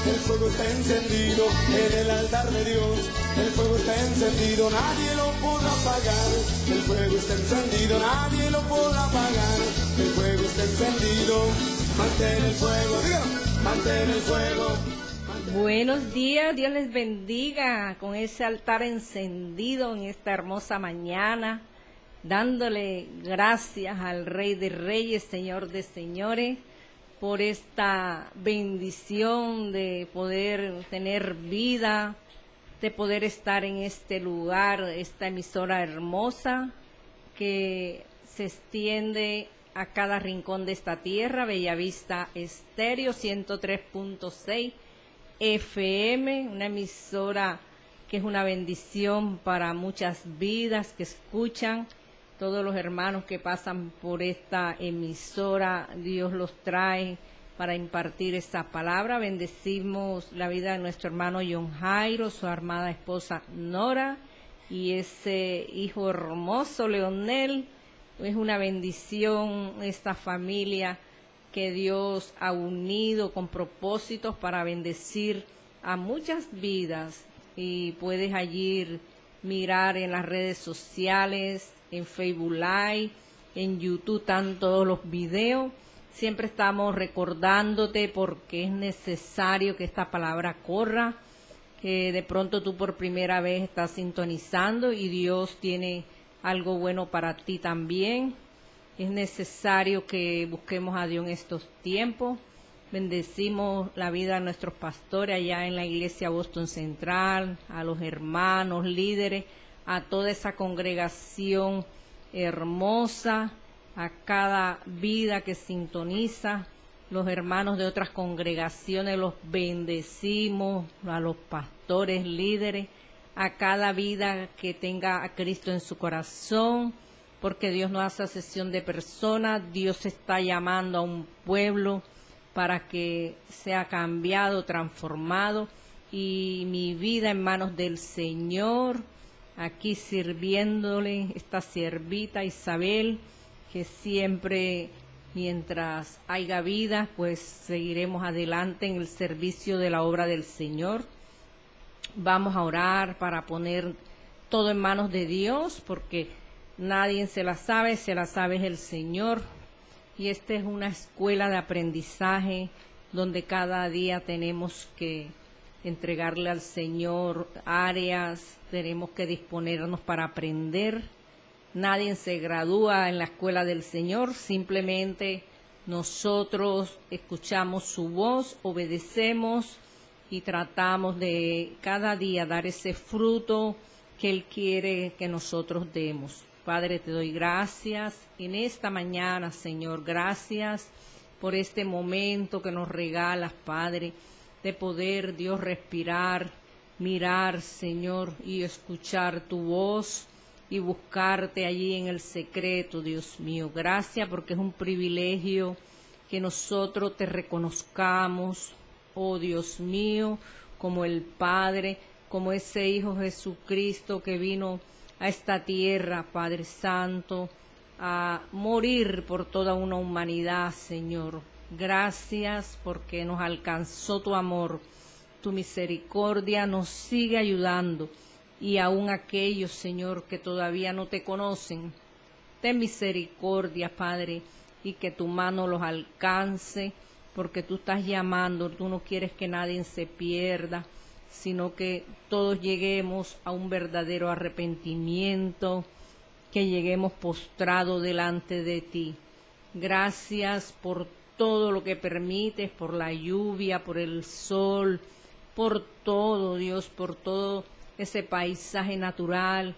el fuego está encendido en el altar de Dios. El fuego está encendido, nadie lo podrá apagar. El fuego está encendido, nadie lo podrá apagar. El fuego está encendido, mantén el fuego, dígalo, mantén el fuego. Buenos días, Dios les bendiga con ese altar encendido en esta hermosa mañana, dándole gracias al Rey de Reyes, Señor de Señores, por esta bendición de poder tener vida, de poder estar en este lugar, esta emisora hermosa que se extiende a cada rincón de esta tierra, Bellavista Estéreo 103.6 FM, una emisora que es una bendición para muchas vidas que escuchan. Todos los hermanos que pasan por esta emisora, Dios los trae para impartir esta palabra. Bendecimos la vida de nuestro hermano John Jairo, su amada esposa Nora y ese hijo hermoso Leonel. Es una bendición esta familia que Dios ha unido con propósitos para bendecir a muchas vidas, y puedes allí mirar en las redes sociales, en Facebook Live, en YouTube, están todos los videos. Siempre estamos recordándote porque es necesario que esta palabra corra, que de pronto tú por primera vez estás sintonizando y Dios tiene algo bueno para ti también. Es necesario que busquemos a Dios en estos tiempos. Bendecimos la vida de nuestros pastores allá en la iglesia Boston Central, a los hermanos, líderes, a toda esa congregación hermosa, a cada vida que sintoniza. Los hermanos de otras congregaciones los bendecimos, a los pastores, líderes, a cada vida que tenga a Cristo en su corazón, porque Dios no hace acepción de personas. Dios está llamando a un pueblo para que sea cambiado, transformado, y mi vida en manos del Señor, aquí sirviéndole esta siervita Isabel, que siempre mientras haya vida, pues seguiremos adelante en el servicio de la obra del Señor. Vamos a orar para poner todo en manos de Dios, porque nadie se la sabe es el Señor. Y esta es una escuela de aprendizaje donde cada día tenemos que entregarle al Señor áreas, tenemos que disponernos para aprender. Nadie se gradúa en la escuela del Señor, simplemente nosotros escuchamos su voz, obedecemos y tratamos de cada día dar ese fruto que Él quiere que nosotros demos. Padre, te doy gracias en esta mañana, Señor. Gracias por este momento que nos regalas, Padre, de poder, Dios, respirar, mirar, Señor, y escuchar tu voz y buscarte allí en el secreto, Dios mío. Gracias porque es un privilegio que nosotros te reconozcamos, oh Dios mío, como el Padre, como ese Hijo Jesucristo que vino a esta tierra, Padre Santo, a morir por toda una humanidad, Señor. Gracias porque nos alcanzó tu amor, tu misericordia nos sigue ayudando, y aún aquellos, Señor, que todavía no te conocen, ten misericordia, Padre, y que tu mano los alcance, porque tú estás llamando, tú no quieres que nadie se pierda, sino que todos lleguemos a un verdadero arrepentimiento, que lleguemos postrados delante de ti. Gracias por todo lo que permites, por la lluvia, por el sol, por todo, Dios, por todo ese paisaje natural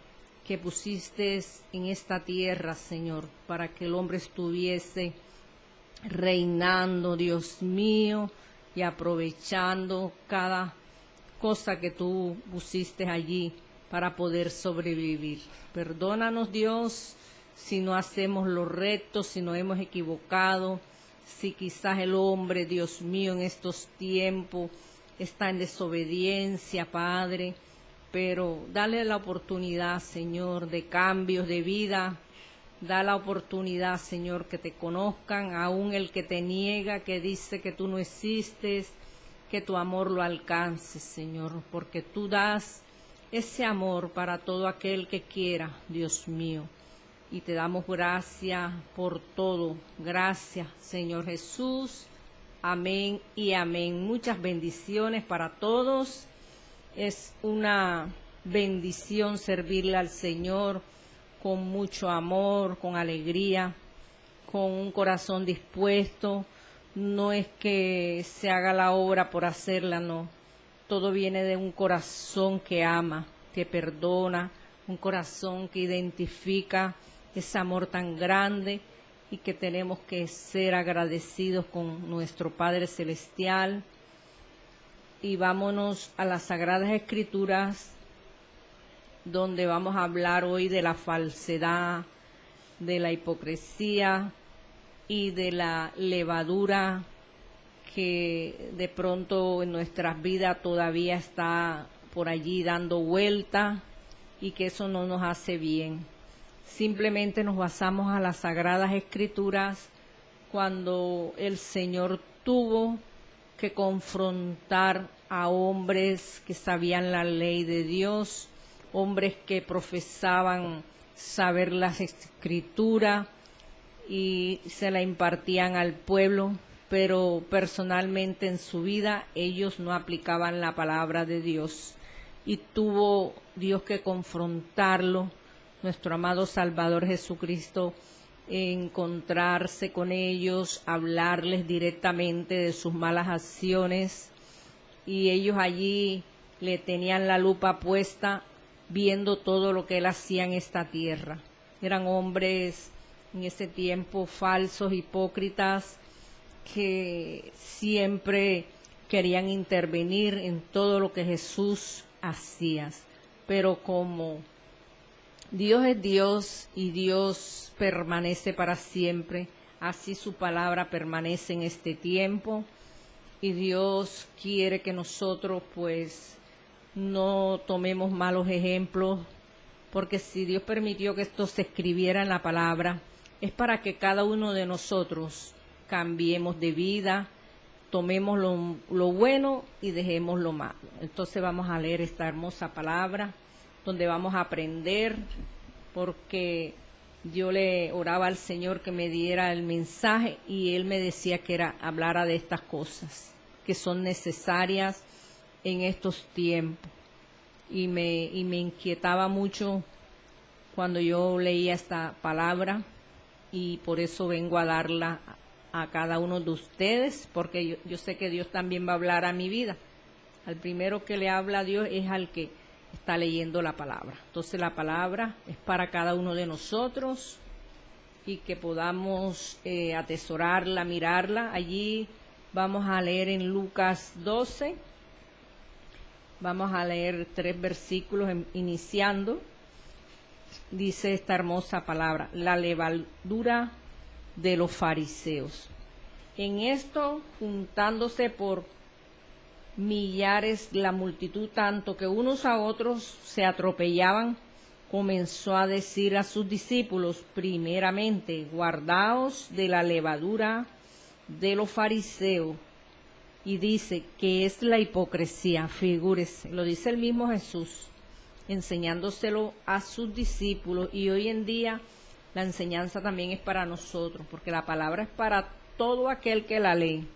que pusiste en esta tierra, Señor, para que el hombre estuviese reinando, Dios mío, y aprovechando cada cosa que tú pusiste allí para poder sobrevivir. Perdónanos, Dios, si no hacemos lo recto, si nos hemos equivocado, si quizás el hombre, Dios mío, en estos tiempos está en desobediencia, Padre, pero dale la oportunidad, Señor, de cambios de vida. Da la oportunidad, Señor, que te conozcan, aún el que te niega, que dice que tú no existes, que tu amor lo alcance, Señor, porque tú das ese amor para todo aquel que quiera, Dios mío. Y te damos gracias por todo. Gracias, Señor Jesús. Amén y amén. Muchas bendiciones para todos. Es una bendición servirle al Señor con mucho amor, con alegría, con un corazón dispuesto. No es que se haga la obra por hacerla, no. Todo viene de un corazón que ama, que perdona, un corazón que identifica ese amor tan grande y que tenemos que ser agradecidos con nuestro Padre Celestial. Y vámonos a las Sagradas Escrituras, donde vamos a hablar hoy de la falsedad, de la hipocresía y de la levadura que de pronto en nuestras vidas todavía está por allí dando vuelta y que eso no nos hace bien. Simplemente nos basamos a las Sagradas Escrituras cuando el Señor tuvo que confrontar a hombres que sabían la ley de Dios, hombres que profesaban saber las Escrituras y se la impartían al pueblo, pero personalmente en su vida ellos no aplicaban la palabra de Dios y tuvo Dios que confrontarlo, nuestro amado Salvador Jesucristo, encontrarse con ellos, hablarles directamente de sus malas acciones, y ellos allí le tenían la lupa puesta viendo todo lo que él hacía en esta tierra. Eran hombres en ese tiempo falsos, hipócritas, que siempre querían intervenir en todo lo que Jesús hacía. Pero como Dios es Dios y Dios permanece para siempre, así su palabra permanece en este tiempo, y Dios quiere que nosotros pues no tomemos malos ejemplos, porque si Dios permitió que esto se escribiera en la palabra, es para que cada uno de nosotros cambiemos de vida, tomemos lo bueno y dejemos lo malo. Entonces vamos a leer esta hermosa palabra, donde vamos a aprender, porque yo le oraba al Señor que me diera el mensaje y Él me decía que hablara de estas cosas que son necesarias en estos tiempos. Y me inquietaba mucho cuando yo leía esta palabra, y por eso vengo a darla a cada uno de ustedes, porque yo sé que Dios también va a hablar a mi vida. Al primero que le habla a Dios es al que está leyendo la palabra. Entonces la palabra es para cada uno de nosotros y que podamos atesorarla, mirarla. Allí vamos a leer en Lucas 12, vamos a leer 3 versículos iniciando. Dice esta hermosa palabra: la levadura de los fariseos. En esto, juntándose por millares la multitud, tanto que unos a otros se atropellaban, comenzó a decir a sus discípulos: primeramente, guardaos de la levadura de los fariseos. Y dice que es la hipocresía, figúrese, lo dice el mismo Jesús, enseñándoselo a sus discípulos. Y hoy en día la enseñanza también es para nosotros, porque la palabra es para todo aquel que la lee,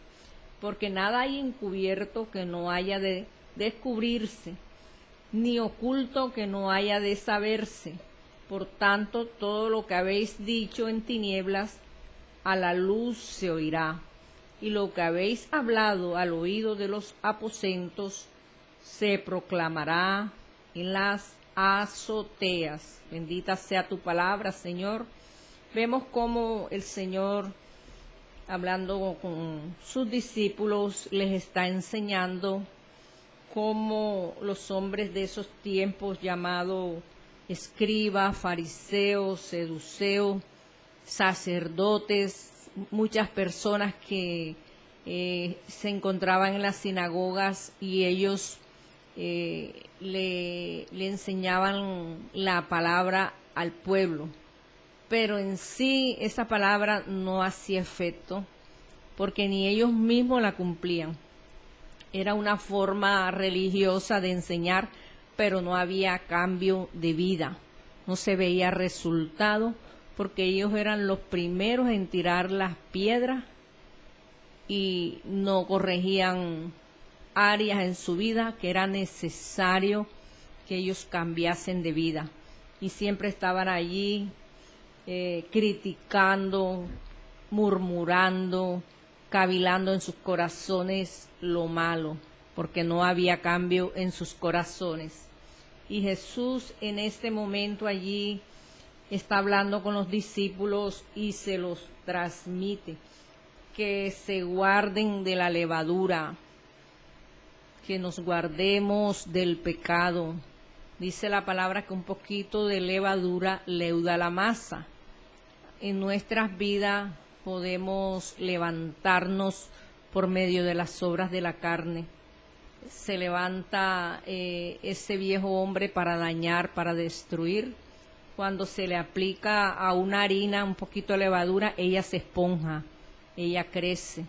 porque nada hay encubierto que no haya de descubrirse, ni oculto que no haya de saberse. Por tanto, todo lo que habéis dicho en tinieblas, a la luz se oirá, y lo que habéis hablado al oído de los aposentos, se proclamará en las azoteas. Bendita sea tu palabra, Señor. Vemos cómo el Señor, hablando con sus discípulos, les está enseñando cómo los hombres de esos tiempos, llamados escribas, fariseos, seduceos, sacerdotes, muchas personas que se encontraban en las sinagogas, y ellos le enseñaban la palabra al pueblo, pero en sí esa palabra no hacía efecto, porque ni ellos mismos la cumplían. Era una forma religiosa de enseñar, pero no había cambio de vida. No se veía resultado porque ellos eran los primeros en tirar las piedras y no corregían áreas en su vida que era necesario que ellos cambiasen de vida. Y siempre estaban allí criticando, murmurando, cavilando en sus corazones lo malo, porque no había cambio en sus corazones. Y Jesús en este momento allí está hablando con los discípulos y se los transmite, que se guarden de la levadura, que nos guardemos del pecado. Dice la palabra que un poquito de levadura leuda la masa. En nuestras vidas podemos levantarnos por medio de las obras de la carne. Se levanta ese viejo hombre para dañar, para destruir. Cuando se le aplica a una harina un poquito de levadura, ella se esponja, ella crece.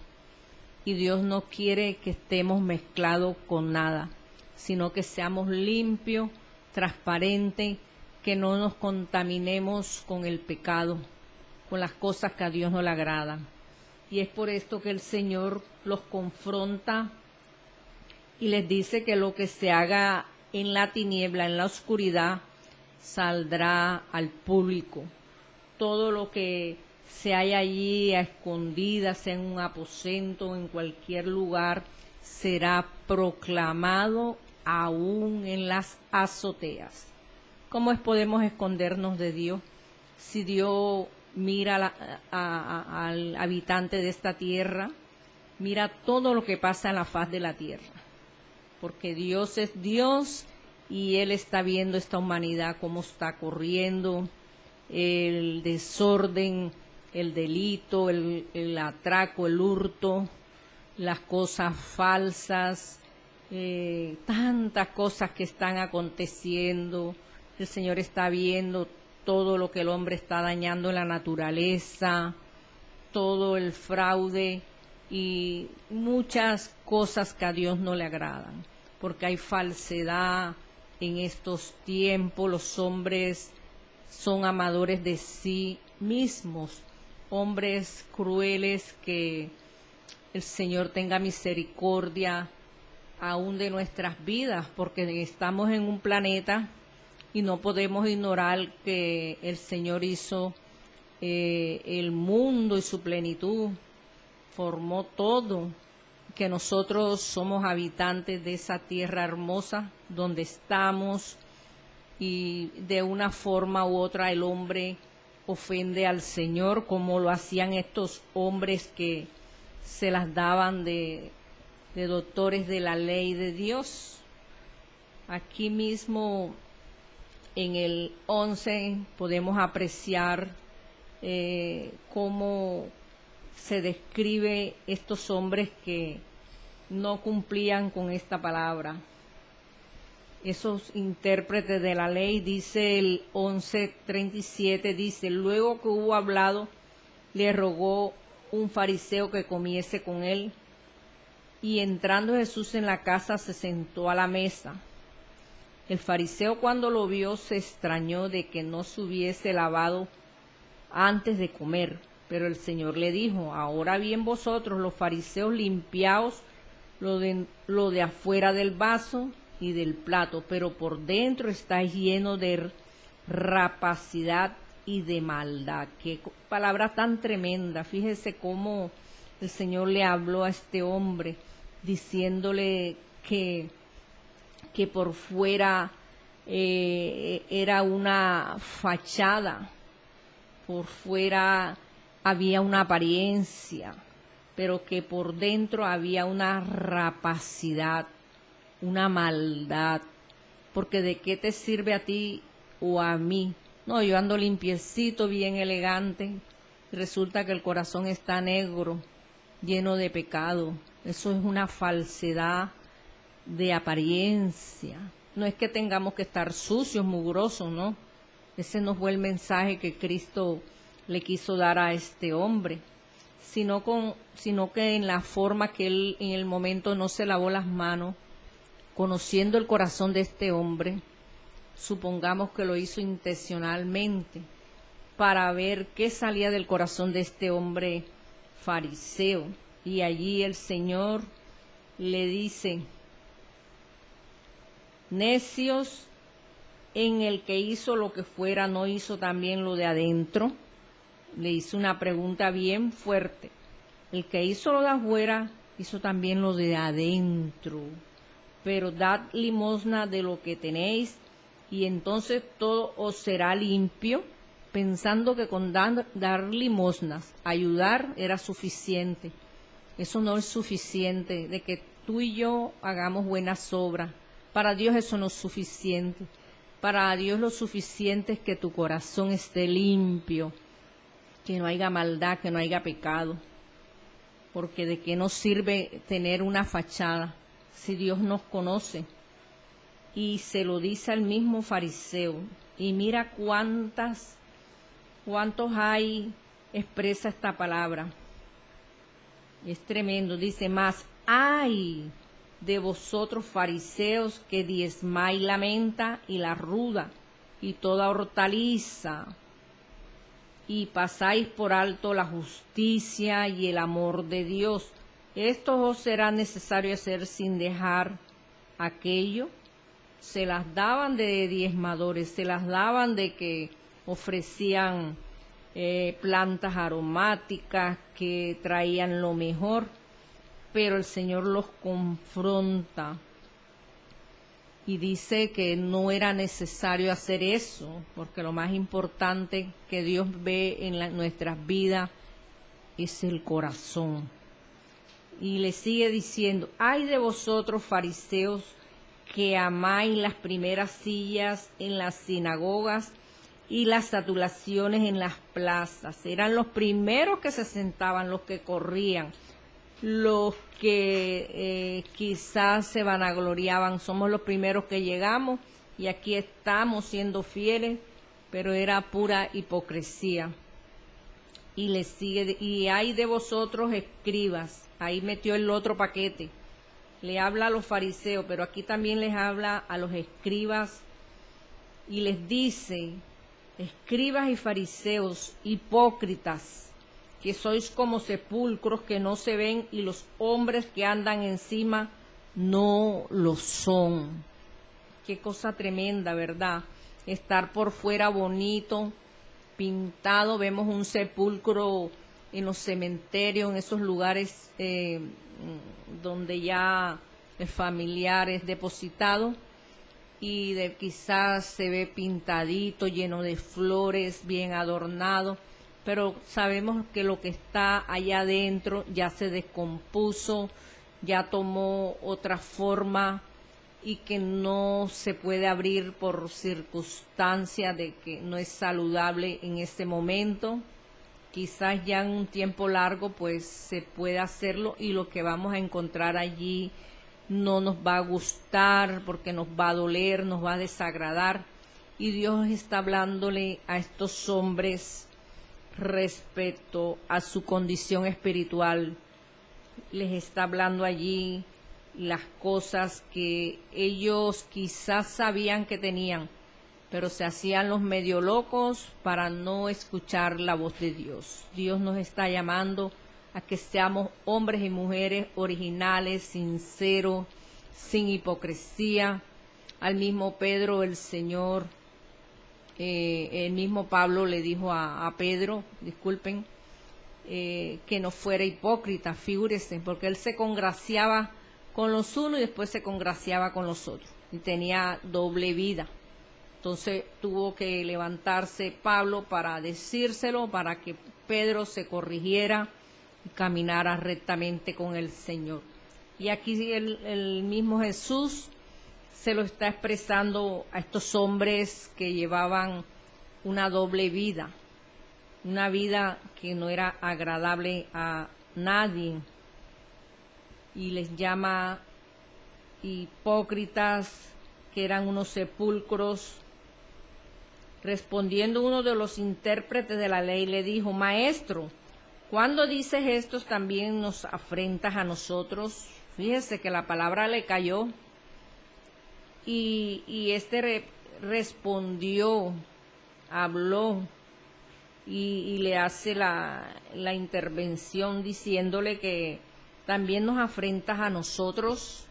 Y Dios no quiere que estemos mezclados con nada, sino que seamos limpios, transparentes, que no nos contaminemos con el pecado, con las cosas que a Dios no le agradan. Y es por esto que el Señor los confronta y les dice que lo que se haga en la tiniebla, en la oscuridad, saldrá al público. Todo lo que se haya allí a escondidas, sea en un aposento, en cualquier lugar, será proclamado aún en las azoteas. ¿Cómo podemos escondernos de Dios? Si Dios mira al habitante de esta tierra, mira todo lo que pasa en la faz de la tierra, porque Dios es Dios y Él está viendo esta humanidad, cómo está corriendo, el desorden, el delito, el atraco, el hurto, las cosas falsas, tantas cosas que están aconteciendo. El Señor está viendo todo lo que el hombre está dañando en la naturaleza, todo el fraude y muchas cosas que a Dios no le agradan, porque hay falsedad en estos tiempos. Los hombres son amadores de sí mismos, hombres crueles, que el Señor tenga misericordia aún de nuestras vidas, porque estamos en un planeta y no podemos ignorar que el Señor hizo el mundo y su plenitud, formó todo, que nosotros somos habitantes de esa tierra hermosa donde estamos, y de una forma u otra el hombre ofende al Señor, como lo hacían estos hombres que se las daban de doctores de la ley de Dios. Aquí mismo en el 11 podemos apreciar cómo se describe estos hombres que no cumplían con esta palabra. Esos intérpretes de la ley, dice el 11:37, dice: luego que hubo hablado, le rogó un fariseo que comiese con él, y entrando Jesús en la casa se sentó a la mesa. El fariseo, cuando lo vio, se extrañó de que no se hubiese lavado antes de comer, pero el Señor le dijo: ahora bien, vosotros los fariseos limpiaos lo de afuera del vaso y del plato, pero por dentro estáis lleno de rapacidad y de maldad. Qué palabra tan tremenda. Fíjese cómo el Señor le habló a este hombre, diciéndole que por fuera era una fachada, por fuera había una apariencia, pero que por dentro había una rapacidad, una maldad. Porque ¿de qué te sirve a ti o a mí? No, yo ando limpiecito, bien elegante, y resulta que el corazón está negro, lleno de pecado. Eso es una falsedad de apariencia. No es que tengamos que estar sucios, mugrosos, ¿no? Ese no fue el mensaje que Cristo le quiso dar a este hombre, sino que en la forma que él en el momento no se lavó las manos, conociendo el corazón de este hombre, supongamos que lo hizo intencionalmente, para ver qué salía del corazón de este hombre fariseo. Y allí el Señor le dice: necios, en el que hizo lo que fuera, ¿no hizo también lo de adentro? Le hizo una pregunta bien fuerte. El que hizo lo de afuera, hizo también lo de adentro. Pero dad limosna de lo que tenéis, y entonces todo os será limpio, pensando que con dar limosnas, ayudar, era suficiente. Eso no es suficiente, de que tú y yo hagamos buenas obras. Para Dios eso no es suficiente. Para Dios lo suficiente es que tu corazón esté limpio, que no haya maldad, que no haya pecado. Porque de qué nos sirve tener una fachada si Dios nos conoce. Y se lo dice al mismo fariseo. Y mira cuántos hay, expresa esta palabra. Es tremendo, dice: más ay de vosotros fariseos, que diezmáis la menta y la ruda y toda hortaliza, y pasáis por alto la justicia y el amor de Dios. Esto os será necesario hacer sin dejar aquello. Se las daban de diezmadores, se las daban de que ofrecían plantas aromáticas, que traían lo mejor, pero el Señor los confronta y dice que no era necesario hacer eso, porque lo más importante que Dios ve en nuestras vidas es el corazón. Y le sigue diciendo: ay de vosotros fariseos, que amáis las primeras sillas en las sinagogas y las adulaciones en las plazas. Eran los primeros que se sentaban, los que corrían, los que quizás se vanagloriaban. Somos los primeros que llegamos y aquí estamos siendo fieles, pero era pura hipocresía. Y le sigue: y hay de vosotros escribas. Ahí metió el otro paquete. Le habla a los fariseos, pero aquí también les habla a los escribas y les dice: escribas y fariseos, hipócritas, que sois como sepulcros que no se ven, y los hombres que andan encima no lo son. Qué cosa tremenda, ¿verdad? Estar por fuera bonito, pintado. Vemos un sepulcro en los cementerios, en esos lugares donde ya el familiar es depositado, y quizás se ve pintadito, lleno de flores, bien adornado, pero sabemos que lo que está allá adentro ya se descompuso, ya tomó otra forma, y que no se puede abrir por circunstancia de que no es saludable en ese momento. Quizás ya en un tiempo largo pues se puede hacerlo, y lo que vamos a encontrar allí no nos va a gustar, porque nos va a doler, nos va a desagradar. Y Dios está hablándole a estos hombres respecto a su condición espiritual. Les está hablando allí las cosas que ellos quizás sabían que tenían, pero se hacían los medio locos para no escuchar la voz de Dios. Dios nos está llamando a que seamos hombres y mujeres originales, sinceros, sin hipocresía. Al mismo Pedro, el Señor, el mismo Pablo le dijo a Pedro, que no fuera hipócrita, figúrese, porque él se congraciaba con los unos y después se congraciaba con los otros, y tenía doble vida. Entonces tuvo que levantarse Pablo para decírselo, para que Pedro se corrigiera y caminara rectamente con el Señor. Y aquí el mismo Jesús se lo está expresando a estos hombres que llevaban una doble vida, una vida que no era agradable a nadie, y les llama hipócritas, que eran unos sepulcros. Respondiendo uno de los intérpretes de la ley, le dijo: Maestro, Cuando dices esto, también nos afrentas a nosotros. Fíjese que la palabra le cayó y respondió, habló y le hace la intervención diciéndole que también nos afrentas a nosotros.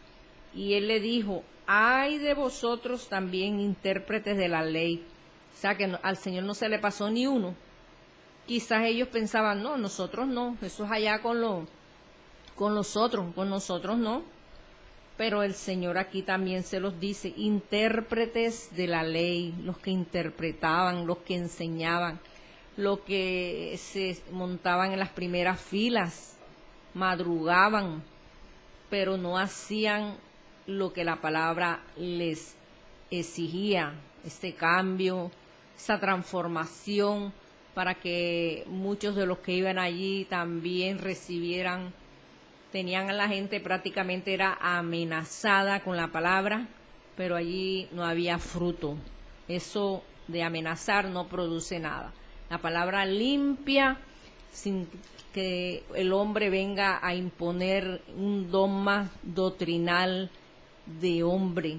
Y él le dijo, ay de vosotros también intérpretes de la ley. O sea que al Señor no se le pasó ni uno. Quizás ellos pensaban, no, nosotros no, eso es allá con los otros, con nosotros no. Pero el Señor aquí también se los dice, intérpretes de la ley, los que interpretaban, los que enseñaban, los que se montaban en las primeras filas, madrugaban, pero no hacían lo que la palabra les exigía, ese cambio, esa transformación, para que muchos de los que iban allí también recibieran. Tenían a la gente prácticamente era amenazada con la palabra, pero allí no había fruto. Eso de amenazar no produce nada. La palabra limpia, sin que el hombre venga a imponer un dogma doctrinal de hombre.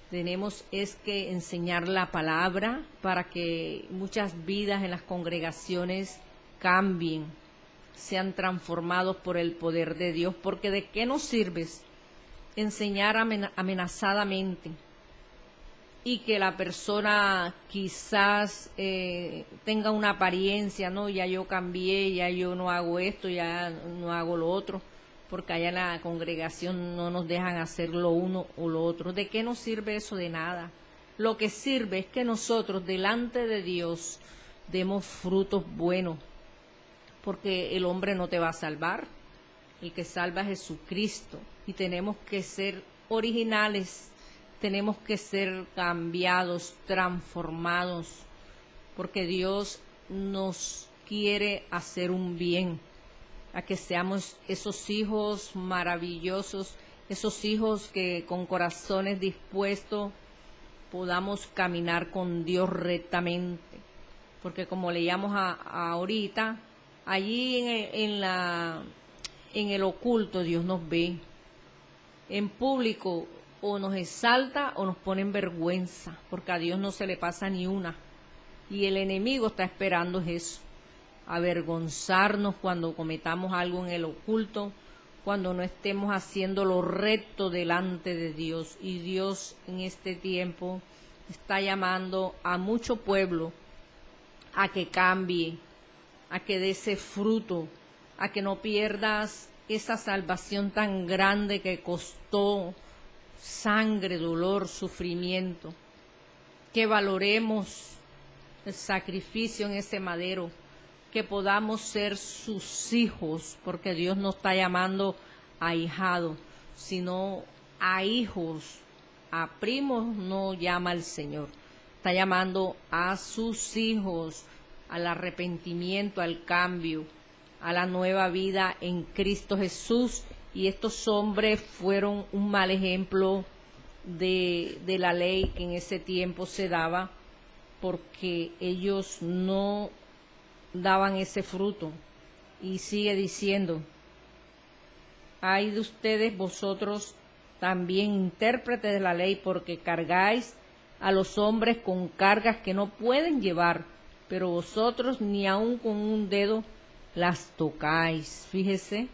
Tenemos es que enseñar la palabra para que muchas vidas en las congregaciones cambien, sean transformados por el poder de Dios, porque ¿de qué nos sirves enseñar amenazadamente y que la persona quizás tenga una apariencia, no, ya yo cambié, ya yo no hago esto, ya no hago lo otro, porque allá en la congregación no nos dejan hacer lo uno o lo otro? ¿De qué nos sirve eso? De nada. Lo que sirve es que nosotros delante de Dios demos frutos buenos, porque el hombre no te va a salvar, el que salva es Jesucristo, y tenemos que ser originales, tenemos que ser cambiados, transformados, porque Dios nos quiere hacer un bien, a que seamos esos hijos maravillosos, esos hijos que con corazones dispuestos podamos caminar con Dios rectamente, porque como leíamos ahorita, allí en el oculto Dios nos ve. En público o nos exalta o nos pone en vergüenza, porque a Dios no se le pasa ni una. Y el enemigo está esperando eso, avergonzarnos cuando cometamos algo en el oculto, cuando no estemos haciendo lo recto delante de Dios. Y Dios en este tiempo está llamando a mucho pueblo a que cambie, a que dé ese fruto, a que no pierdas esa salvación tan grande que costó sangre, dolor, sufrimiento, que valoremos el sacrificio en ese madero, que podamos ser sus hijos, porque Dios no está llamando a ahijados, sino a hijos, a primos no llama el Señor, está llamando a sus hijos al arrepentimiento, al cambio, a la nueva vida en Cristo Jesús. Y estos hombres fueron un mal ejemplo de la ley que en ese tiempo se daba, porque ellos no daban ese fruto. Y sigue diciendo, ay de ustedes vosotros también intérpretes de la ley, porque cargáis a los hombres con cargas que no pueden llevar, pero vosotros ni aun con un dedo las tocáis. Fíjese,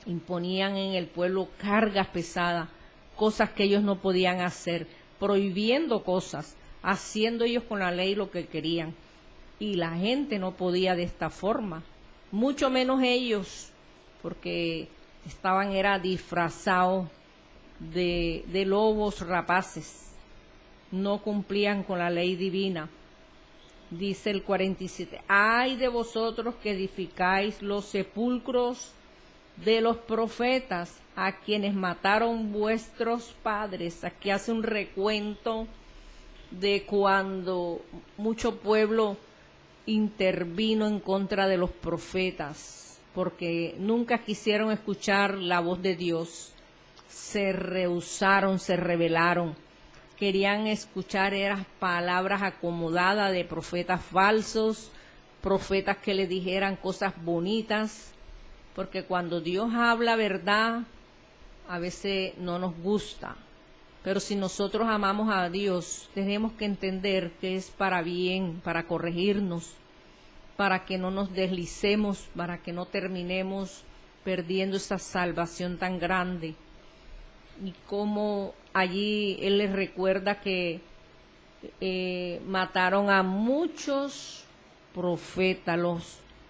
imponían en el pueblo cargas pesadas, cosas que ellos no podían hacer, prohibiendo cosas, haciendo ellos con la ley lo que querían. Y la gente no podía de esta forma, mucho menos ellos, porque era disfrazados de lobos rapaces, no cumplían con la ley divina. Dice el 47, ay de vosotros que edificáis los sepulcros de los profetas, a quienes mataron vuestros padres. Aquí hace un recuento de cuando mucho pueblo intervino en contra de los profetas, porque nunca quisieron escuchar la voz de Dios, se rehusaron, se rebelaron, querían escuchar eran palabras acomodadas de profetas falsos profetas que le dijeran cosas bonitas, porque cuando Dios habla verdad, a veces no nos gusta. Pero si nosotros amamos a Dios, tenemos que entender que es para bien, para corregirnos, para que no nos deslicemos, para que no terminemos perdiendo esa salvación tan grande. Y como allí Él les recuerda que mataron a muchos profetas,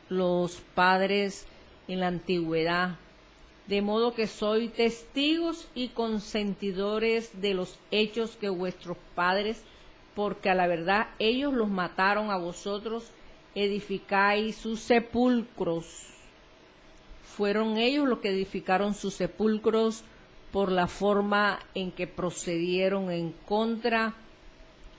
los padres en la antigüedad, de modo que sois testigos y consentidores de los hechos que vuestros padres, porque a la verdad ellos los mataron a vosotros, edificáis sus sepulcros. Fueron ellos los que edificaron sus sepulcros por la forma en que procedieron en contra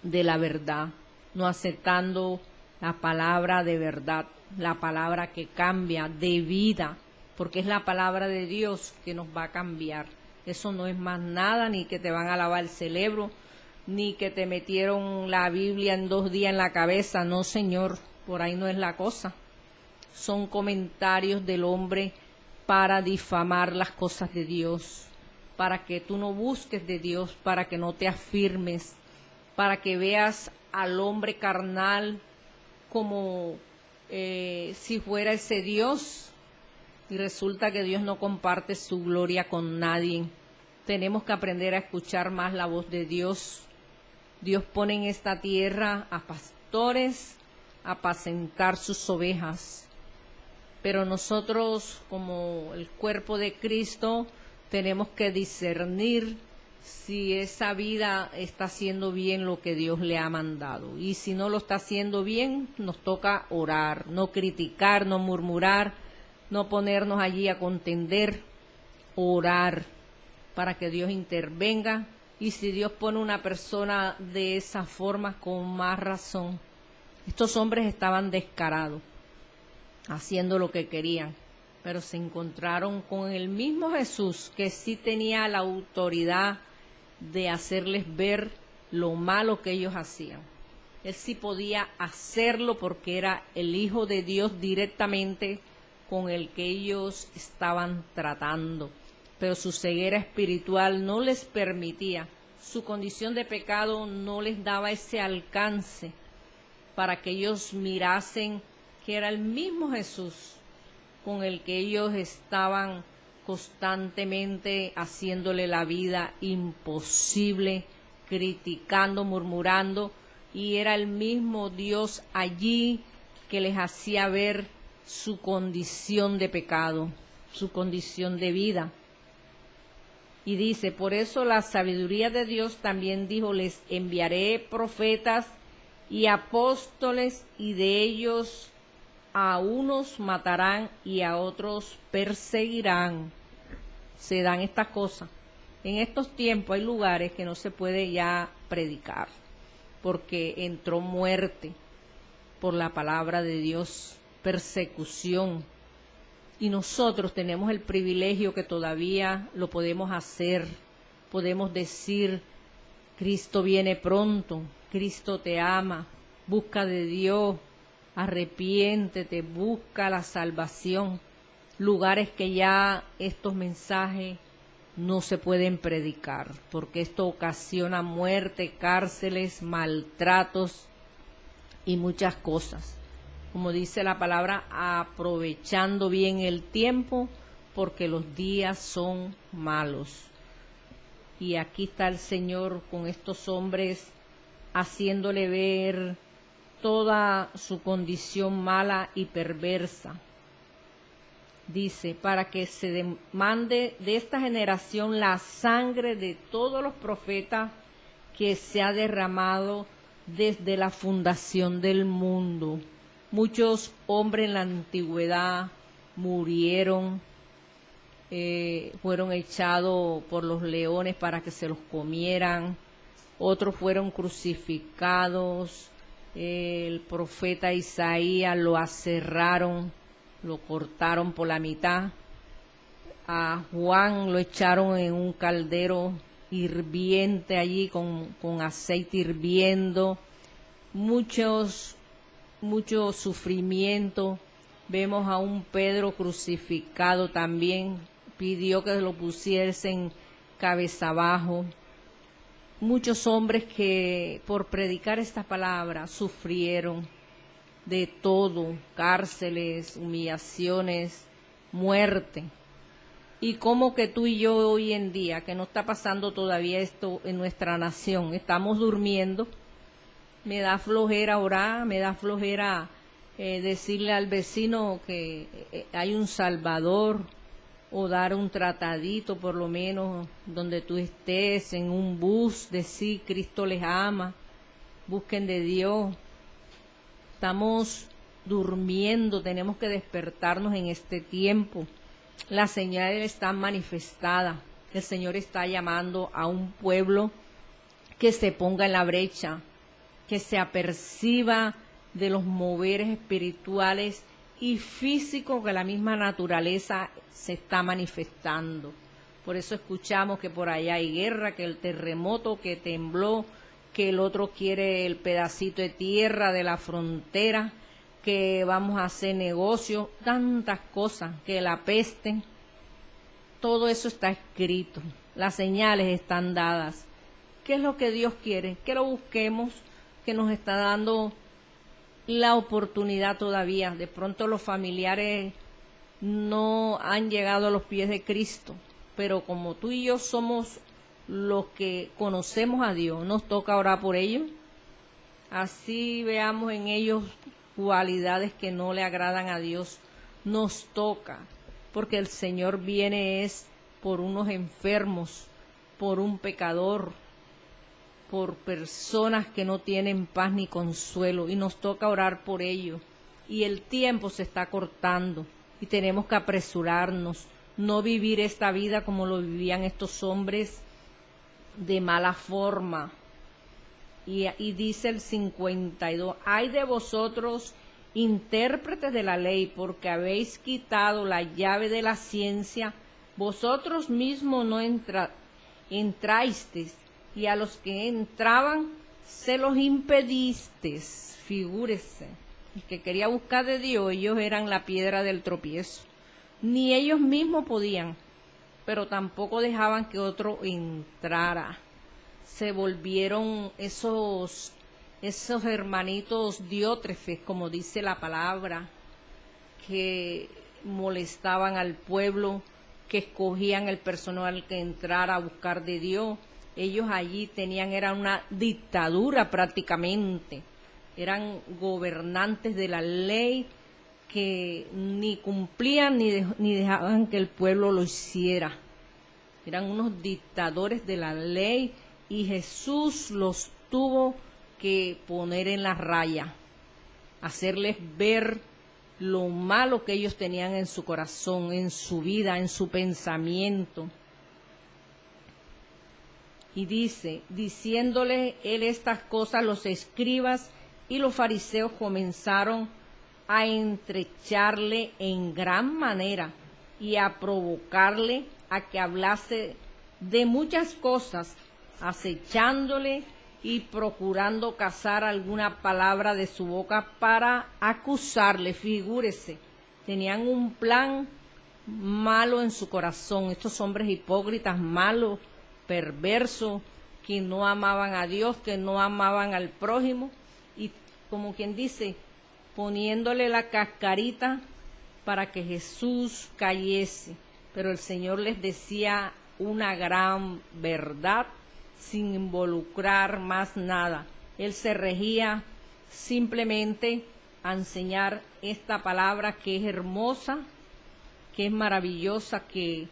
de la verdad, no aceptando la palabra de verdad, la palabra que cambia de vida, porque es la palabra de Dios que nos va a cambiar. Eso no es más nada, ni que te van a lavar el cerebro, ni que te metieron la Biblia en 2 días en la cabeza. No, Señor, por ahí no es la cosa. Son comentarios del hombre para difamar las cosas de Dios, para que tú no busques de Dios, para que no te afirmes, para que veas al hombre carnal como si fuera ese Dios, y resulta que Dios no comparte su gloria con nadie. Tenemos que aprender a escuchar más la voz de Dios. Dios pone en esta tierra a pastores a apacentar sus ovejas, pero nosotros, como el cuerpo de Cristo, tenemos que discernir si esa vida está haciendo bien lo que Dios le ha mandado. Y si no lo está haciendo bien, nos toca orar, no criticar, no murmurar, no ponernos allí a contender, orar para que Dios intervenga. Y si Dios pone una persona de esa forma, con más razón. Estos hombres estaban descarados, haciendo lo que querían, pero se encontraron con el mismo Jesús, que sí tenía la autoridad de hacerles ver lo malo que ellos hacían. Él sí podía hacerlo porque era el Hijo de Dios directamente con el que ellos estaban tratando, pero su ceguera espiritual no les permitía, su condición de pecado no les daba ese alcance para que ellos mirasen que era el mismo Jesús con el que ellos estaban constantemente haciéndole la vida imposible, criticando, murmurando, y era el mismo Dios allí que les hacía ver su condición de pecado, su condición de vida. Y dice, por eso la sabiduría de Dios también dijo, les enviaré profetas y apóstoles, y de ellos a unos matarán y a otros perseguirán. Se dan estas cosas. En estos tiempos hay lugares que no se puede ya predicar, porque entró muerte por la palabra de Dios, persecución. Y nosotros tenemos el privilegio que todavía lo podemos hacer. Podemos decir, Cristo viene pronto, Cristo te ama, busca de Dios, arrepiéntete, busca la salvación. Lugares que ya estos mensajes no se pueden predicar, porque esto ocasiona muerte, cárceles, maltratos y muchas cosas. Como dice la palabra, aprovechando bien el tiempo, porque los días son malos. Y aquí está el Señor con estos hombres, haciéndole ver toda su condición mala y perversa. Dice, para que se demande de esta generación la sangre de todos los profetas que se ha derramado desde la fundación del mundo. Muchos hombres en la antigüedad murieron, fueron echados por los leones para que se los comieran, otros fueron crucificados, el profeta Isaías lo aserraron, lo cortaron por la mitad, a Juan lo echaron en un caldero hirviente allí con aceite hirviendo, muchos mucho sufrimiento. Vemos a un Pedro crucificado también, pidió que lo pusiesen cabeza abajo. Muchos hombres que por predicar esta palabra sufrieron de todo, cárceles, humillaciones, muerte. Y como que tú y yo hoy en día, que no está pasando todavía esto en nuestra nación, estamos durmiendo, me da flojera orar, me da flojera decirle al vecino que hay un Salvador, o dar un tratadito por lo menos donde tú estés, en un bus, decir Cristo les ama, busquen de Dios. Estamos durmiendo, tenemos que despertarnos en este tiempo. Las señales están manifestadas, el Señor está llamando a un pueblo que se ponga en la brecha, que se aperciba de los moveres espirituales y físicos que la misma naturaleza se está manifestando. Por eso escuchamos que por allá hay guerra, que el terremoto, que tembló, que el otro quiere el pedacito de tierra de la frontera, que vamos a hacer negocio, tantas cosas, que la peste. Todo eso está escrito, las señales están dadas. ¿Qué es lo que Dios quiere? Que lo busquemos, que nos está dando la oportunidad todavía. De pronto los familiares no han llegado a los pies de Cristo, pero como tú y yo somos los que conocemos a Dios, nos toca orar por ellos. Así veamos en ellos cualidades que no le agradan a Dios, nos toca, porque el Señor viene es por unos enfermos, por un pecador, por personas que no tienen paz ni consuelo, y nos toca orar por ellos. Y el tiempo se está cortando y tenemos que apresurarnos, no vivir esta vida como lo vivían estos hombres de mala forma. Y dice el 52, ay de vosotros, intérpretes de la ley, porque habéis quitado la llave de la ciencia, vosotros mismos no entrasteis, y a los que entraban se los impedisteis. Figúrese, el que quería buscar de Dios, ellos eran la piedra del tropiezo. Ni ellos mismos podían, pero tampoco dejaban que otro entrara. Se volvieron esos hermanitos diótrefes, como dice la palabra, que molestaban al pueblo, que escogían el personal que entrara a buscar de Dios. Ellos allí era una dictadura prácticamente, eran gobernantes de la ley que ni cumplían ni dejaban que el pueblo lo hiciera. Eran unos dictadores de la ley y Jesús los tuvo que poner en la raya, hacerles ver lo malo que ellos tenían en su corazón, en su vida, en su pensamiento. Y dice, diciéndole él estas cosas, los escribas y los fariseos comenzaron a entrecharle en gran manera y a provocarle a que hablase de muchas cosas, acechándole y procurando cazar alguna palabra de su boca para acusarle. Figúrese, tenían un plan malo en su corazón, estos hombres hipócritas, malos, perversos, que no amaban a Dios, que no amaban al prójimo, y como quien dice, poniéndole la cascarita para que Jesús cayese. Pero el Señor les decía una gran verdad sin involucrar más nada. Él se regía simplemente a enseñar esta palabra que es hermosa, que es maravillosa, que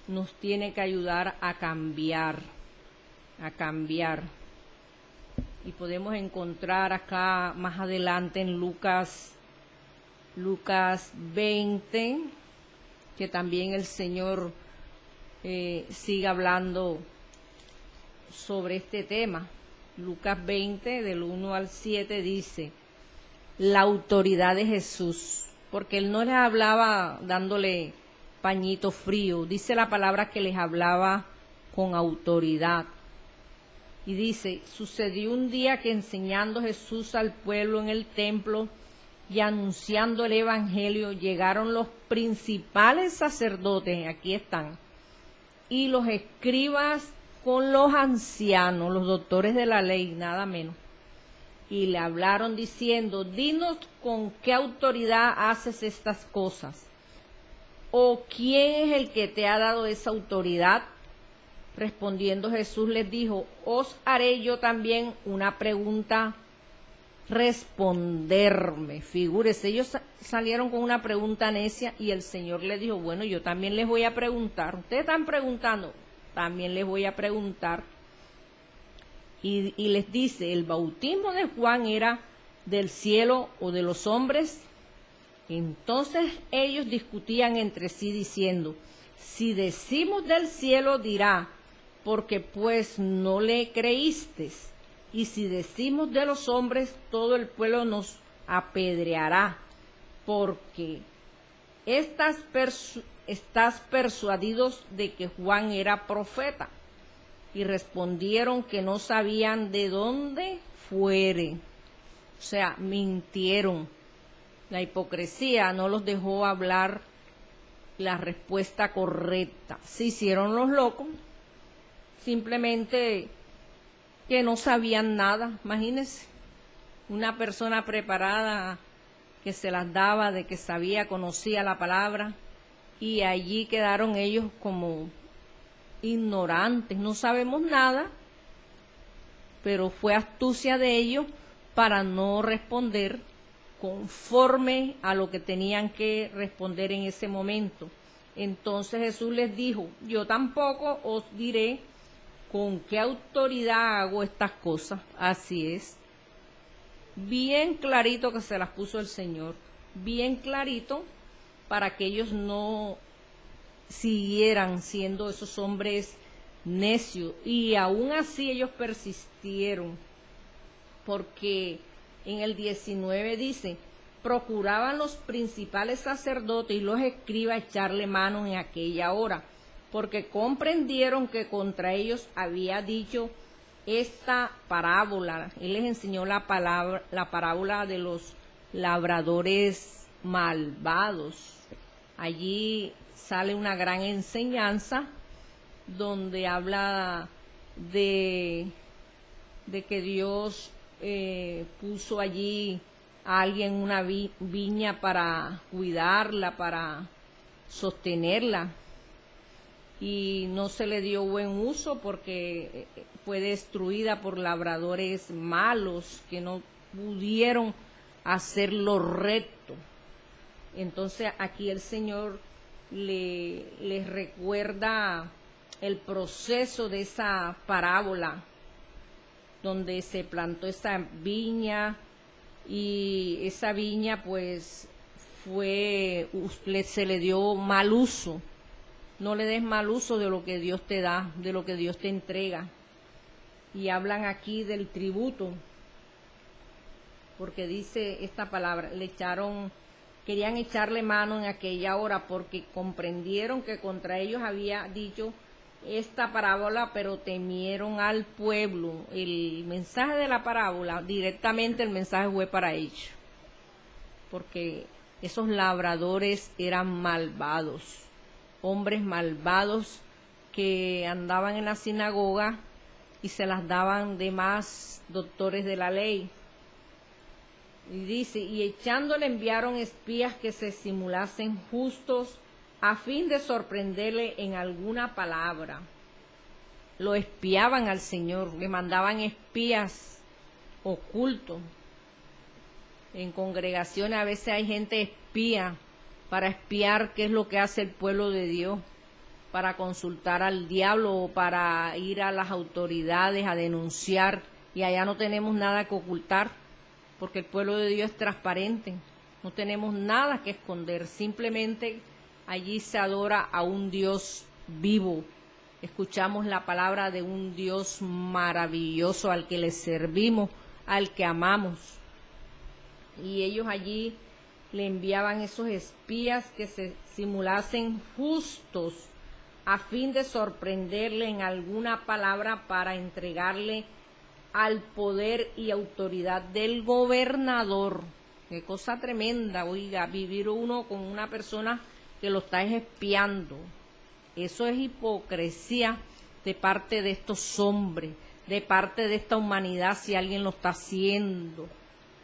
nos tiene que ayudar a cambiar, Y podemos encontrar acá más adelante en Lucas 20, que también el Señor sigue hablando sobre este tema. Lucas 20, del 1 al 7, dice, la autoridad de Jesús, porque Él no les hablaba dándole pañito frío, dice la palabra que les hablaba con autoridad. Y dice, sucedió un día que enseñando Jesús al pueblo en el templo, y anunciando el evangelio, llegaron los principales sacerdotes, aquí están, y los escribas con los ancianos, los doctores de la ley, nada menos. Y le hablaron diciendo: dinos con qué autoridad haces estas cosas, o quién es el que te ha dado esa autoridad. Respondiendo Jesús les dijo: os haré yo también una pregunta, responderme. Figúrese, ellos salieron con una pregunta necia y el Señor les dijo: bueno, yo también les voy a preguntar. Ustedes están preguntando, también les voy a preguntar. Y les dice: ¿el bautismo de Juan era del cielo o de los hombres? Entonces ellos discutían entre sí diciendo: si decimos del cielo, dirá, porque pues no le creísteis. Y si decimos de los hombres, todo el pueblo nos apedreará, porque estás persuadidos de que Juan era profeta. Y respondieron que no sabían de dónde fuere. O sea, mintieron. La hipocresía no los dejó hablar la respuesta correcta. Se hicieron los locos, simplemente que no sabían nada. Imagínense, una persona preparada que se las daba de que sabía, conocía la palabra, y allí quedaron ellos como ignorantes, no sabemos nada, pero fue astucia de ellos para no responder conforme a lo que tenían que responder en ese momento. Entonces Jesús les dijo: yo tampoco os diré con qué autoridad hago estas cosas. Así es, bien clarito que se las puso el Señor, bien clarito, para que ellos no siguieran siendo esos hombres necios. Y aún así ellos persistieron, porque en el 19 dice: procuraban los principales sacerdotes y los escribas echarle mano en aquella hora, porque comprendieron que contra ellos había dicho esta parábola. Él les enseñó la parábola de los labradores malvados. Allí sale una gran enseñanza donde habla de que Dios puso allí a alguien una viña para cuidarla, para sostenerla, y no se le dio buen uso porque fue destruida por labradores malos que no pudieron hacer lo recto. Entonces aquí el Señor les recuerda el proceso de esa parábola, donde se plantó esa viña, y esa viña pues se le dio mal uso. No le des mal uso de lo que Dios te da, de lo que Dios te entrega. Y hablan aquí del tributo, porque dice esta palabra: querían echarle mano en aquella hora, porque comprendieron que contra ellos había dicho esta parábola, pero temieron al pueblo. El mensaje de la parábola, directamente el mensaje fue para ellos, porque esos labradores eran malvados, hombres malvados que andaban en la sinagoga y se las daban de más doctores de la ley. Y dice: y echándole enviaron espías que se simulasen justos a fin de sorprenderle en alguna palabra. Lo espiaban al Señor, le mandaban espías ocultos. En congregaciones a veces hay gente espía para espiar qué es lo que hace el pueblo de Dios, para consultar al diablo o para ir a las autoridades a denunciar, y allá no tenemos nada que ocultar, porque el pueblo de Dios es transparente, no tenemos nada que esconder, simplemente allí se adora a un Dios vivo, escuchamos la palabra de un Dios maravilloso al que le servimos, al que amamos. Y ellos allí le enviaban esos espías que se simulasen justos a fin de sorprenderle en alguna palabra para entregarle al poder y autoridad del gobernador. Qué cosa tremenda, oiga, vivir uno con una persona que lo está espiando. Eso es hipocresía de parte de estos hombres, de parte de esta humanidad, si alguien lo está haciendo.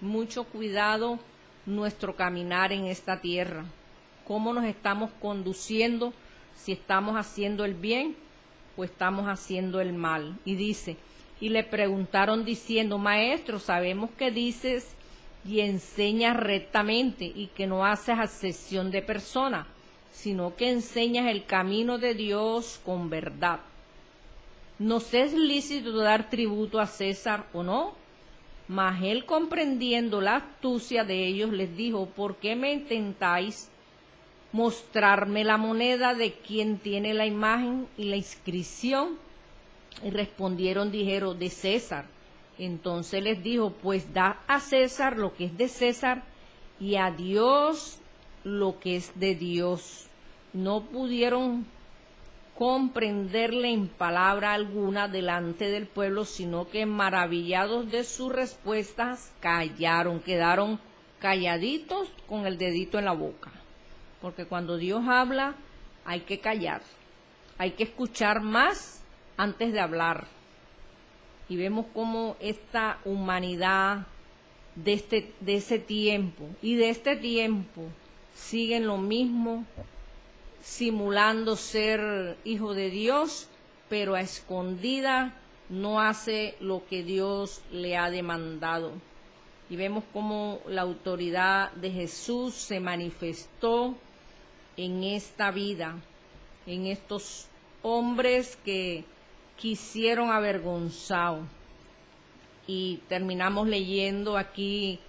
Mucho cuidado nuestro caminar en esta tierra. Cómo nos estamos conduciendo, si estamos haciendo el bien o estamos haciendo el mal. Y dice, y le preguntaron diciendo, Maestro, sabemos que dices y enseñas rectamente y que no haces acepción de persona, sino que enseñas el camino de Dios con verdad. ¿Nos es lícito dar tributo a César o no? Mas él, comprendiendo la astucia de ellos, les dijo, ¿por qué me intentáis mostrarme la moneda de quien tiene la imagen y la inscripción? Y respondieron, dijeron, de César. Entonces les dijo, pues da a César lo que es de César y a Dios lo que es de Dios. No pudieron comprenderle en palabra alguna delante del pueblo, sino que maravillados de sus respuestas callaron, quedaron calladitos con el dedito en la boca. Porque cuando Dios habla hay que callar, hay que escuchar más antes de hablar. Y vemos cómo esta humanidad de ese tiempo y de este tiempo siguen lo mismo, simulando ser hijo de Dios, pero a escondida no hace lo que Dios le ha demandado. Y vemos cómo la autoridad de Jesús se manifestó en esta vida, en estos hombres que quisieron avergonzar. Y terminamos leyendo aquí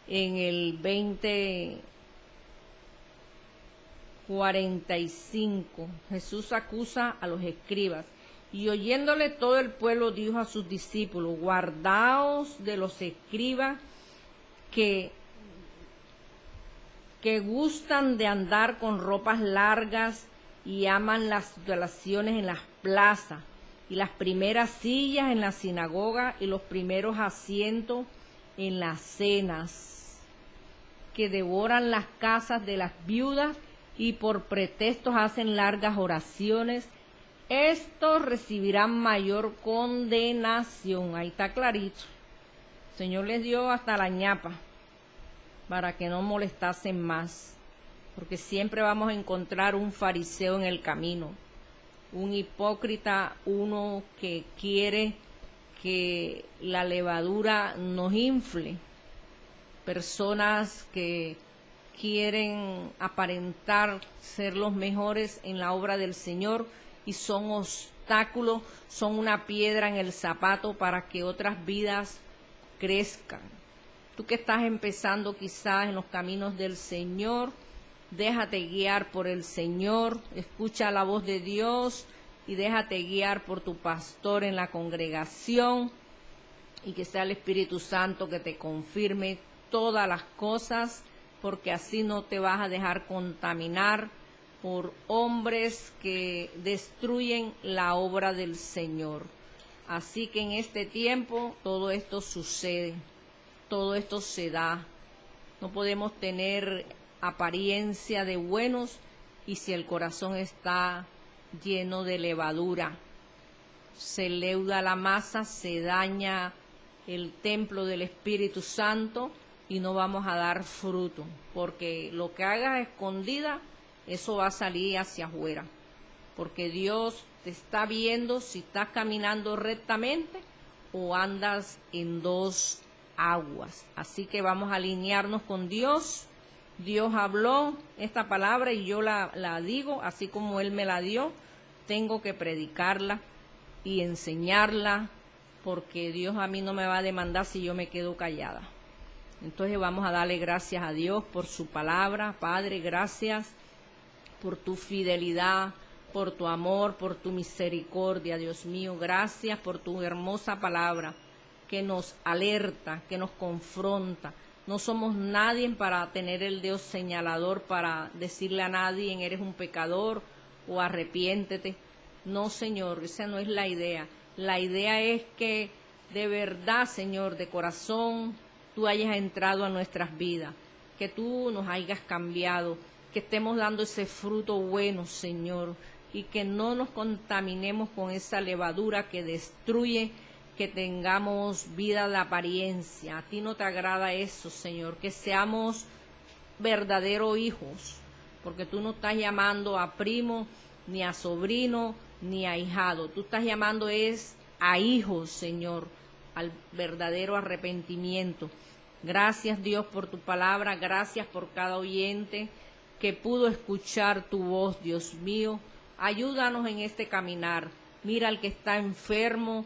en el 20:45, Jesús acusa a los escribas. Y oyéndole todo el pueblo dijo a sus discípulos, guardaos de los escribas que gustan de andar con ropas largas y aman las relaciones en las plazas y las primeras sillas en la sinagoga y los primeros asientos en las cenas, que devoran las casas de las viudas y por pretextos hacen largas oraciones. Estos recibirán mayor condenación. Ahí está clarito. El Señor les dio hasta la ñapa para que no molestasen más, porque siempre vamos a encontrar un fariseo en el camino, un hipócrita, uno que quiere que la levadura nos infle, personas que quieren aparentar ser los mejores en la obra del Señor y son obstáculos, son una piedra en el zapato para que otras vidas crezcan. Tú que estás empezando quizás en los caminos del Señor, déjate guiar por el Señor, escucha la voz de Dios y déjate guiar por tu pastor en la congregación, y que sea el Espíritu Santo que te confirme todas las cosas, porque así no te vas a dejar contaminar por hombres que destruyen la obra del Señor. Así que en este tiempo todo esto sucede, todo esto se da. No podemos tener apariencia de buenos y si el corazón está lleno de levadura. Se leuda la masa, se daña el templo del Espíritu Santo y no vamos a dar fruto, porque lo que hagas escondida, eso va a salir hacia afuera, porque Dios te está viendo si estás caminando rectamente o andas en dos aguas. Así que vamos a alinearnos con Dios. Dios habló esta palabra y yo la digo así como Él me la dio. Tengo que predicarla y enseñarla, porque Dios a mí no me va a demandar si yo me quedo callada. Entonces vamos a darle gracias a Dios por su palabra. Padre, gracias por tu fidelidad, por tu amor, por tu misericordia, Dios mío. Gracias por tu hermosa palabra que nos alerta, que nos confronta. No somos nadie para tener el dedo señalador para decirle a nadie eres un pecador o arrepiéntete. No, Señor, esa no es la idea. La idea es que de verdad, Señor, de corazón, tú hayas entrado a nuestras vidas, que tú nos hayas cambiado, que estemos dando ese fruto bueno, Señor, y que no nos contaminemos con esa levadura que destruye, que tengamos vida de apariencia. A ti no te agrada eso, Señor, que seamos verdaderos hijos, porque tú no estás llamando a primo, ni a sobrino, ni a ahijado. Tú estás llamando es a hijos, Señor, al verdadero arrepentimiento. Gracias, Dios, por tu palabra. Gracias por cada oyente que pudo escuchar tu voz, Dios mío. Ayúdanos en este caminar. Mira al que está enfermo,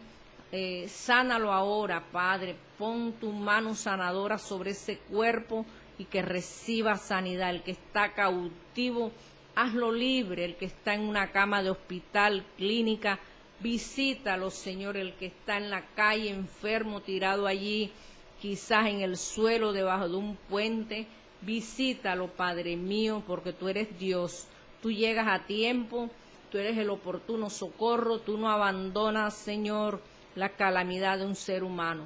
sánalo ahora, Padre. Pon tu mano sanadora sobre ese cuerpo y que reciba sanidad. El que está cautivo, hazlo libre. El que está en una cama de hospital, clínica, visítalo, Señor. El que está en la calle, enfermo, tirado allí, quizás en el suelo, debajo de un puente, visítalo, Padre mío, porque tú eres Dios. Tú llegas a tiempo, tú eres el oportuno socorro, tú no abandonas, Señor, la calamidad de un ser humano.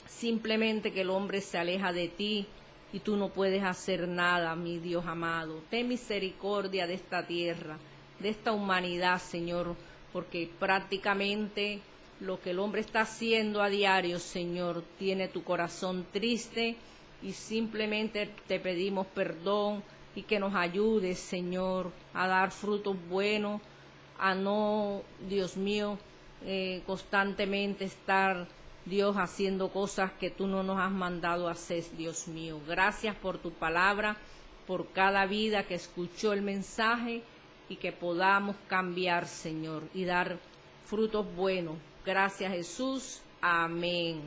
Simplemente que el hombre se aleja de ti y tú no puedes hacer nada, mi Dios amado. Ten misericordia de esta tierra, de esta humanidad, Señor, porque prácticamente lo que el hombre está haciendo a diario, Señor, tiene tu corazón triste y simplemente te pedimos perdón y que nos ayudes, Señor, a dar frutos buenos, a no, Dios mío, constantemente estar, Dios, haciendo cosas que tú no nos has mandado a hacer, Dios mío. Gracias por tu palabra, por cada vida que escuchó el mensaje y que podamos cambiar, Señor, y dar frutos buenos. Gracias, Jesús. Amén.